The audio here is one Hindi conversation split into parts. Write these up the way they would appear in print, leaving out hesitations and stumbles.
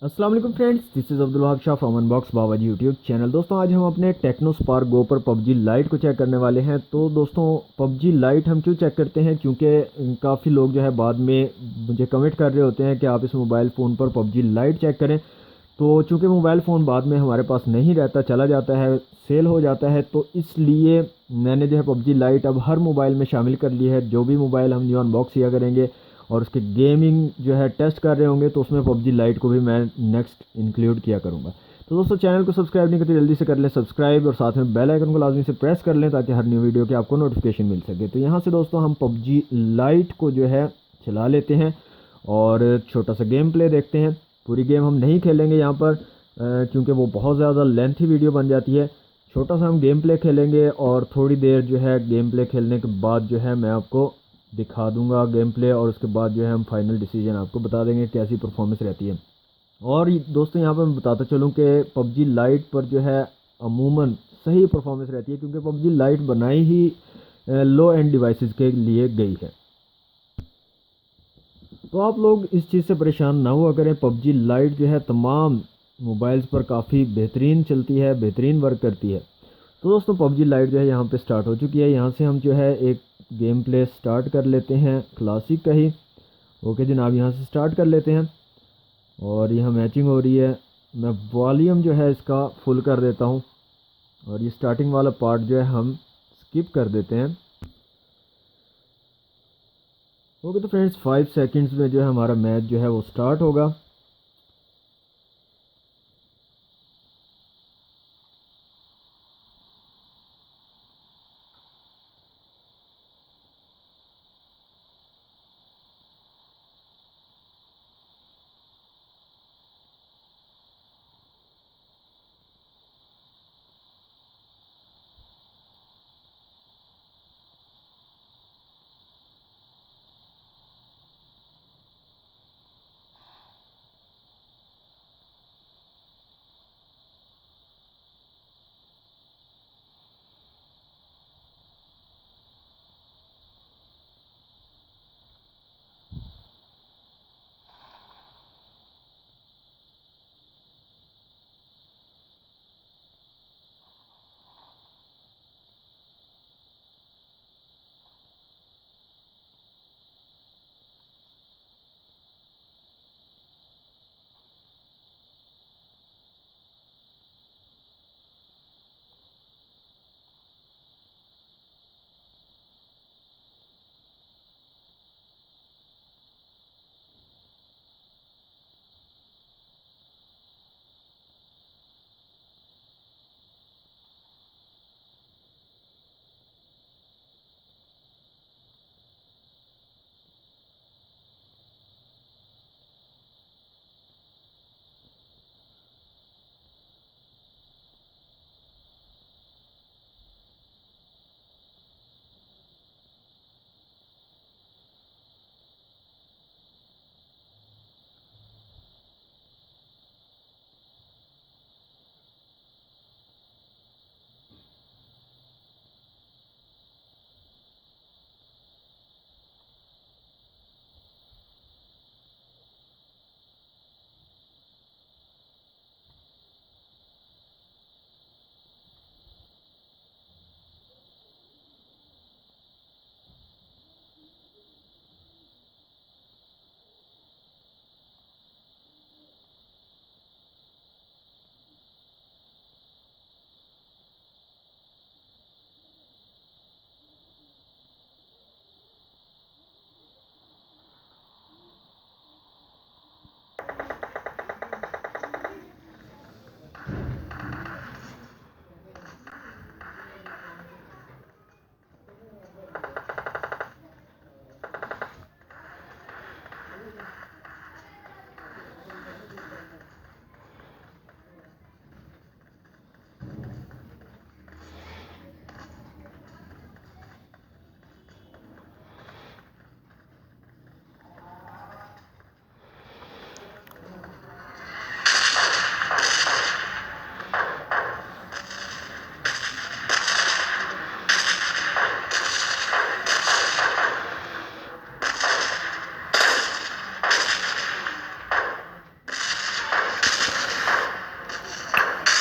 अस्सलाम वालेकुम friends, this is Abdul Wahab Shah from unbox Babaji YouTube channel. दोस्तों आज हम अपने टेक्नो स्पार्क गो पर पबजी लाइट को चेक करने वाले हैं। तो दोस्तों पबजी लाइट हम क्यों चेक करते हैं, क्योंकि काफ़ी लोग जो है बाद में मुझे कमेंट कर रहे होते हैं कि आप इस मोबाइल फ़ोन पर पबजी लाइट चेक करें। तो चूँकि मोबाइल फ़ोन बाद में हमारे पास नहीं रहता, चला जाता है, सेल हो जाता है, तो इसलिए मैंने जो है पबजी लाइट अब हर मोबाइल में शामिल कर ली है। जो भी मोबाइल हम न्यू अनबॉक्स किया करेंगे और उसके गेमिंग जो है टेस्ट कर रहे होंगे, तो उसमें पबजी लाइट को भी मैं नेक्स्ट इंक्लूड किया करूँगा। तो दोस्तों चैनल को सब्सक्राइब नहीं करते जल्दी से कर लें सब्सक्राइब, और साथ में बेल आइकन को लाजमी से प्रेस कर लें ताकि हर न्यू वीडियो की आपको नोटिफिकेशन मिल सके। तो यहाँ से दोस्तों हम पबजी लाइट को जो है चला लेते हैं और छोटा सा गेम प्ले देखते हैं। पूरी गेम हम नहीं खेलेंगे यहाँ पर, क्योंकि वो बहुत ज़्यादा लेंथी वीडियो बन जाती है। छोटा सा हम गेम प्ले खेलेंगे और थोड़ी देर जो है गेम प्ले खेलने के बाद जो है मैं आपको दिखा दूंगा गेम प्ले, और उसके बाद जो है हम फाइनल डिसीजन आपको बता देंगे कैसी परफॉर्मेंस रहती है। और दोस्तों यहाँ पर मैं बताता चलूँ कि पबजी लाइट पर जो है अमूमन सही परफॉर्मेंस रहती है, क्योंकि पबजी लाइट बनाई ही लो एंड डिवाइसेस के लिए गई है। तो आप लोग इस चीज़ से परेशान ना हुआ करें। पबजी लाइट जो है तमाम मोबाइल्स पर काफ़ी बेहतरीन चलती है, बेहतरीन वर्क करती है। तो दोस्तों पबजी लाइट जो है यहाँ पे स्टार्ट हो चुकी है। यहाँ से हम जो है एक गेम प्ले स्टार्ट कर लेते हैं, क्लासिक का ही। ओके जनाब, यहाँ से स्टार्ट कर लेते हैं और यहाँ मैचिंग हो रही है। मैं वॉल्यूम जो है इसका फुल कर देता हूँ और ये स्टार्टिंग वाला पार्ट जो है हम स्किप कर देते हैं। ओके तो फ्रेंड्स 5 सेकंड्स में जो है हमारा मैच जो है वो स्टार्ट होगा।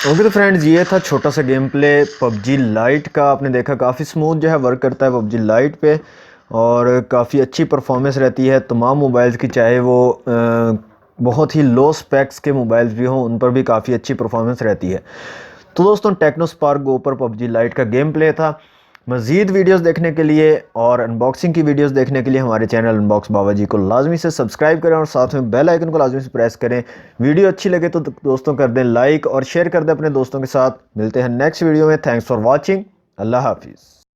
ओके तो फ्रेंड्स, ये था छोटा सा गेम प्ले पबजी लाइट का। आपने देखा काफ़ी स्मूथ जो है वर्क करता है पबजी लाइट पे, और काफ़ी अच्छी परफॉर्मेंस रहती है तमाम मोबाइल्स की, चाहे वो बहुत ही लो स्पेक्स के मोबाइल्स भी हों उन पर भी काफ़ी अच्छी परफॉर्मेंस रहती है। तो दोस्तों, टेक्नो स्पार्क गो पर पबजी लाइट का गेम प्ले था। मज़ीद वीडियोस देखने के लिए और अनबॉक्सिंग की वीडियोस देखने के लिए हमारे चैनल अनबॉक्स बाबा जी को लाजमी से सब्सक्राइब करें और साथ में बेल आइकन को लाजमी से प्रेस करें। वीडियो अच्छी लगे तो दोस्तों कर दें लाइक और शेयर कर दें अपने दोस्तों के साथ। मिलते हैं नेक्स्ट वीडियो में। Thanks for watching. अल्लाह हाफिज़।